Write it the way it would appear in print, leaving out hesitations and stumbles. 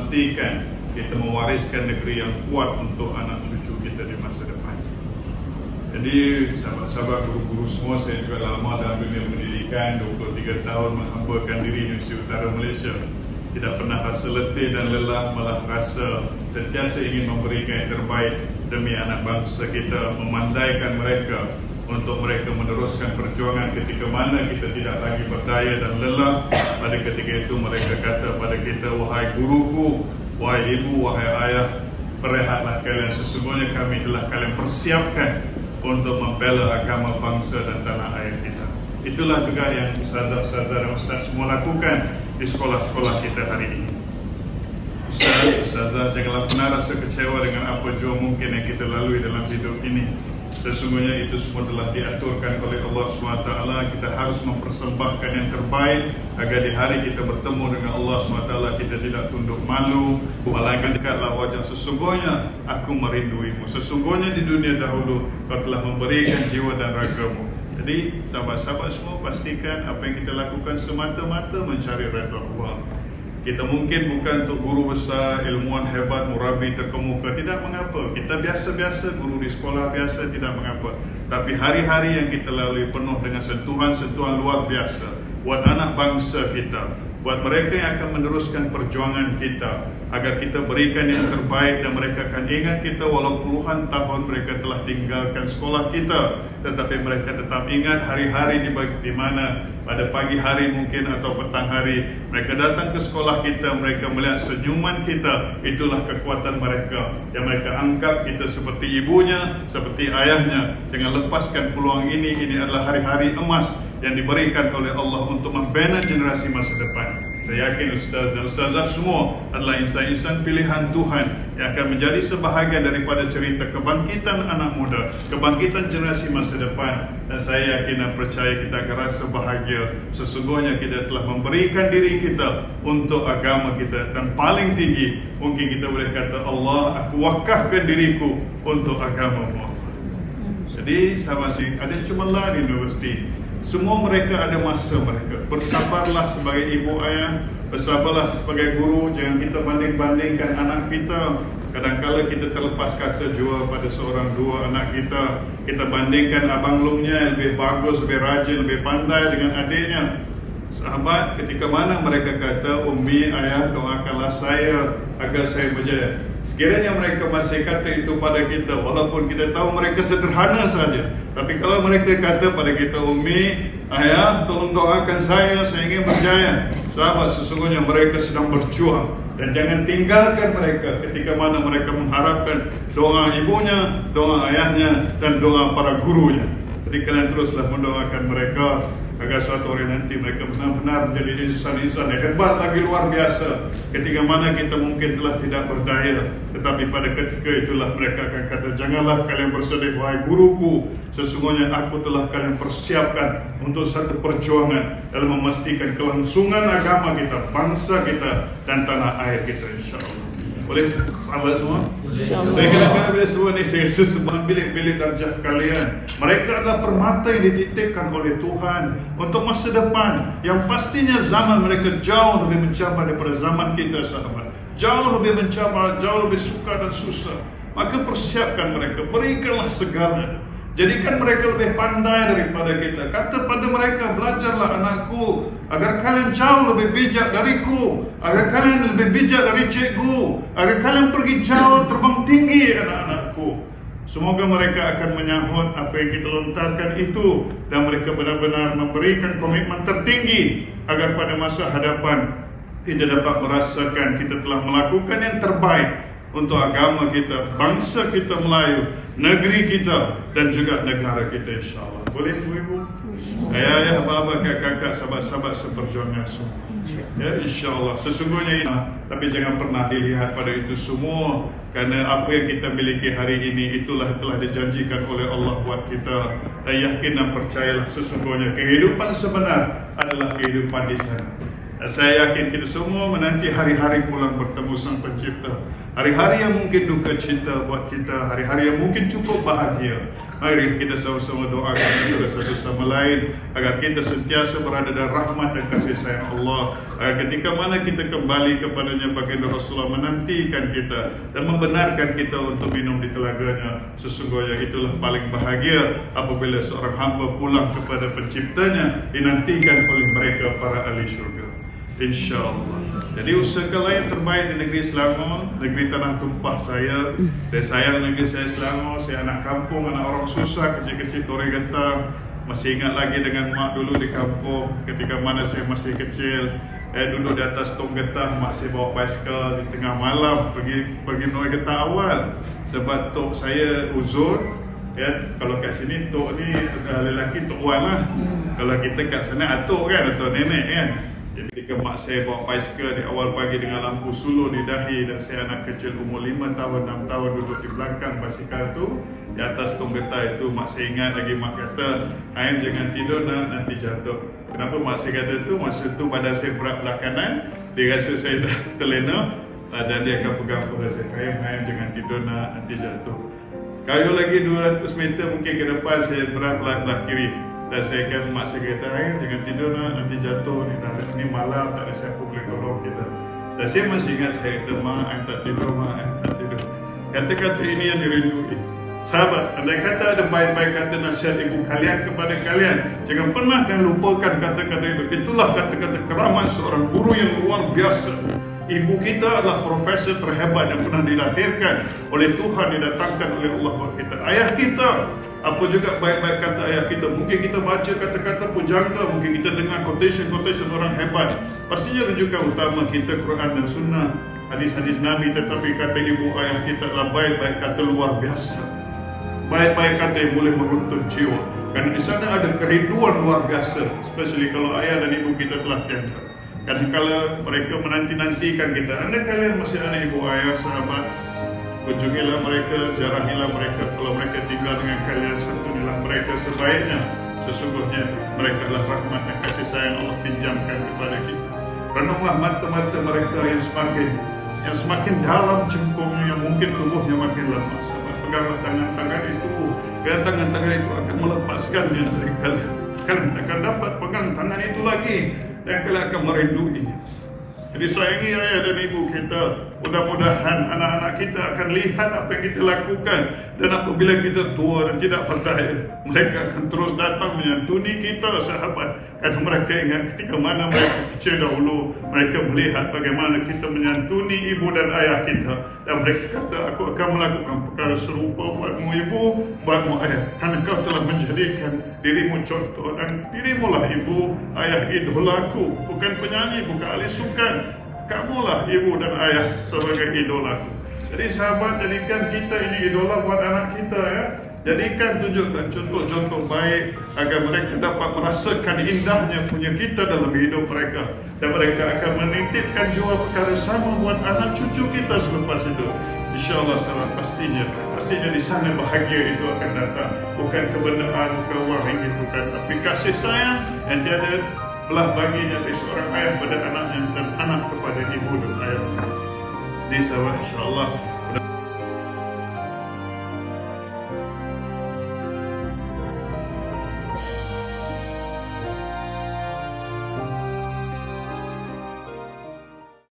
memastikan kita mewariskan negeri yang kuat untuk anak cucu kita di masa depan. Jadi sahabat-sahabat, guru-guru semua, saya juga lama dalam dunia pendidikan, 23 tahun menghambakan diri di Universiti Utara Malaysia. Tidak pernah rasa letih dan lelah, malah rasa sentiasa ingin memberikan yang terbaik demi anak bangsa kita, memandaikan mereka untuk mereka meneruskan perjuangan ketika mana kita tidak lagi berdaya dan lelah. Pada ketika itu mereka kata pada kita, wahai guruku, wahai ibu, wahai ayah, berehatlah kalian, sesungguhnya kami telah kalian persiapkan untuk membela agama bangsa dan tanah air kita. Itulah juga yang ustazah-ustazah dan ustaz semua lakukan di sekolah-sekolah kita hari ini. Ustazah, janganlah pernah rasa kecewa dengan apa jua mungkin yang kita lalui dalam hidup ini. Sesungguhnya itu semua telah diaturkan oleh Allah SWT. Kita harus mempersembahkan yang terbaik agar di hari kita bertemu dengan Allah SWT kita tidak tunduk malu, melainkan dekatlah wajah. Sesungguhnya aku merinduimu, sesungguhnya di dunia dahulu kau telah memberikan jiwa dan ragamu. Jadi sahabat-sahabat semua, pastikan apa yang kita lakukan semata-mata mencari redha Allah. Kita mungkin bukan untuk guru besar, ilmuwan hebat, murabi terkemuka, tidak mengapa. Kita biasa-biasa, guru di sekolah biasa, tidak mengapa. Tapi hari-hari yang kita lalui penuh dengan sentuhan-sentuhan luar biasa buat anak bangsa kita, buat mereka yang akan meneruskan perjuangan kita, agar kita berikan yang terbaik dan mereka akan ingat kita walau puluhan tahun mereka telah tinggalkan sekolah kita, tetapi mereka tetap ingat hari-hari di mana pada pagi hari mungkin atau petang hari mereka datang ke sekolah kita, mereka melihat senyuman kita. Itulah kekuatan mereka yang mereka anggap kita seperti ibunya, seperti ayahnya. Jangan lepaskan peluang ini adalah hari-hari emas yang diberikan oleh Allah untuk membina generasi masa depan. Saya yakin ustaz dan ustazah semua adalah insan-insan pilihan Tuhan yang akan menjadi sebahagian daripada cerita kebangkitan anak muda, kebangkitan generasi masa depan. Dan saya yakin dan percaya kita akan rasa bahagia. Sesungguhnya kita telah memberikan diri kita untuk agama kita, dan paling tinggi mungkin kita boleh kata, Allah, aku wakafkan diriku untuk agama-Mu. Jadi sahabat sini, ada cemerlang di universiti. Semua mereka ada masa mereka. Bersabarlah sebagai ibu ayah, bersabarlah sebagai guru. Jangan kita banding-bandingkan anak kita. Kadang-kala kita terlepas kata jua pada seorang dua anak kita. Kita bandingkan abang lungnya lebih bagus, lebih rajin, lebih pandai dengan adiknya. Sahabat, ketika mana mereka kata, Ummi, ayah, doakanlah saya agar saya berjaya. Sekiranya mereka masih kata itu pada kita, walaupun kita tahu mereka sederhana saja, tapi kalau mereka kata pada kita, Ummi, ayah, tolong doakan saya ingin berjaya. Sahabat, sesungguhnya mereka sedang berjuang. Dan jangan tinggalkan mereka ketika mana mereka mengharapkan doa ibunya, doa ayahnya, dan doa para gurunya. Jadi kalian teruslah mendoakan mereka agar suatu hari nanti mereka benar-benar menjadi insan-insan yang hebat lagi, luar biasa. Ketika mana kita mungkin telah tidak berdaya, tetapi pada ketika itulah mereka akan kata, janganlah kalian bersedih, wahai guruku, sesungguhnya aku telah kalian persiapkan untuk satu perjuangan dalam memastikan kelangsungan agama kita, bangsa kita, dan tanah air kita, insyaAllah. Boleh sahabat semua? Saya kira-kira bila semua ni saya rasa sebab bilik-bilik darjah kalian, mereka adalah permata yang dititipkan oleh Tuhan untuk masa depan yang pastinya zaman mereka jauh lebih mencabar daripada zaman kita, sahabat. Jauh lebih mencabar, jauh lebih suka dan susah. Maka persiapkan mereka, berikanlah segala. Jadikan mereka lebih pandai daripada kita. Kata pada mereka, belajarlah anakku, agar kalian jauh lebih bijak dariku, agar kalian lebih bijak dari cikgu, agar kalian pergi jauh, terbang tinggi anak-anakku. Semoga mereka akan menyahut apa yang kita lontarkan itu, dan mereka benar-benar memberikan komitmen tertinggi agar pada masa hadapan kita dapat merasakan kita telah melakukan yang terbaik untuk agama kita, bangsa kita Melayu, negeri kita, dan juga negara kita, insyaAllah. Boleh ibu-ibu? Ayah-ayah, abah-abah, kakak-kakak, sahabat-sahabat seperjuangan semua. Ya, insyaAllah. Sesungguhnya ini, tapi jangan pernah dilihat pada itu semua, kerana apa yang kita miliki hari ini itulah telah dijanjikan oleh Allah buat kita. Dan yakin dan percayalah, sesungguhnya kehidupan sebenar adalah kehidupan di sana. Dan saya yakin kita semua menanti hari-hari pulang bertemu Sang Pencipta. Hari-hari yang mungkin duka cita buat kita, hari-hari yang mungkin cukup bahagia. Mari kita sama-sama doakan antara satu sama lain agar kita sentiasa berada dalam rahmat dan kasih sayang Allah. Agar ketika mana kita kembali kepadanya, baginda Rasulullah menantikan kita dan membenarkan kita untuk minum di telaganya. Sesungguhnya itulah paling bahagia apabila seorang hamba pulang kepada penciptanya, dinantikan oleh mereka para ahli syurga. InsyaAllah. Jadi usahakanlah yang terbaik di negeri Selangor, negeri tanah tumpah saya. Saya sayang negeri saya Selangor. Saya anak kampung, anak orang susah, kecil-kecil Torey Getah. Masih ingat lagi dengan mak dulu di kampung ketika mana saya masih kecil. Duduk di atas tong getah, mak saya bawa basikal di tengah malam pergi Torey Getah awal. Sebab tok saya uzur. Ya, kalau kat sini tok ni lelaki tok wan lah. Kalau kita kat sana atuk kan, atau nenek kan. Jadi ketika mak saya bawa basikal di awal pagi dengan lampu suluh di dahi, dan saya anak kecil umur 5 tahun, 6 tahun duduk di belakang basikal tu, di atas tong getah itu, mak saya ingat lagi mak kata, "Ayam jangan tidur nak, nanti jatuh." Kenapa mak saya kata tu? Masa tu badan saya berat belah kanan, dia rasa saya dah terlena, dan dia akan pegang pada saya, "Ayam jangan tidur nak, nanti jatuh." Kalau lagi 200 meter mungkin ke depan, saya berat belah kiri. Dan saya akan mak saya kata, "Ayah jangan tidur nak, nanti jatuh ni malam, tak ada siapa boleh tolong kita." Dan saya masih ingat, saya kata, "Mak, ayah tak tidur, mak, ayah tak tidur." Kata-kata ini yang dirindui. Sahabat, andai kata ada baik-baik kata nasihat ibu kalian kepada kalian, jangan pernah kalian lupakan kata-kata itu. Itulah kata-kata keramat seorang guru yang luar biasa. Ibu kita adalah profesor terhebat yang pernah dilahirkan oleh Tuhan, didatangkan oleh Allah buat kita. Ayah kita, apa juga baik-baik kata ayah kita. Mungkin kita baca kata-kata pujangga, mungkin kita dengar quotation orang hebat. Pastinya rujukan utama kita Quran dan Sunnah, hadis-hadis Nabi. Tetapi kata ibu ayah kita adalah baik-baik kata luar biasa. Baik-baik kata yang boleh meruntun jiwa. Karena di sana ada kerinduan luar biasa, especially kalau ayah dan ibu kita telah tiada. Karena kalau mereka menanti-nantikan kita, anda kalian masih ada ibu ayah, sahabat, kunjungilah mereka, jarahilah mereka. Kalau mereka tinggal dengan kalian, santunilah mereka sebaiknya. Sesungguhnya mereka adalah rahmat dan kasih sayang Allah pinjamkan kepada kita. Renunglah mata-mata mereka yang semakin dalam cengkungnya, yang mungkin tubuhnya makin lemah. Sahabat, peganglah tangan-tangan itu, dan tangan-tangan itu akan melepaskannya dari kalian. Kalian akan dapat pegang tangan itu lagi, dan kalian akan merinduinya. Jadi sayangi ayah dan ibu kita. Mudah-mudahan anak-anak kita akan lihat apa yang kita lakukan. Dan apabila kita tua dan tidak berdaya, mereka akan terus datang menyantuni kita, sahabat. Karena mereka ingat ketika mana mereka kecil dahulu, mereka melihat bagaimana kita menyantuni ibu dan ayah kita. Dan mereka kata, "Aku akan melakukan perkara serupa buatmu ibu, buatmu ayah. Karena kau telah menjadikan dirimu contoh, dan dirimu lah ibu, ayah idolaku. Bukan penyanyi, bukan ahli sukan. Kamulah ibu dan ayah sebagai idolaku." Jadi sahabat, jadikan kita ini idola buat anak kita ya. Jadikan, tunjukkan contoh-contoh baik agar mereka dapat merasakan indahnya punya kita dalam hidup mereka. Dan mereka akan menitipkan juga perkara sama buat anak cucu kita selepas itu. InsyaAllah sahabat, pastinya di sana bahagia itu akan datang. Bukan kebenaran, bukan wang ringgit, bukan, tapi kasih sayang yang tiada belah baginya dari seorang ayah pada anaknya dan anak kepada ibu dan ayah. Di sahabat, insyaAllah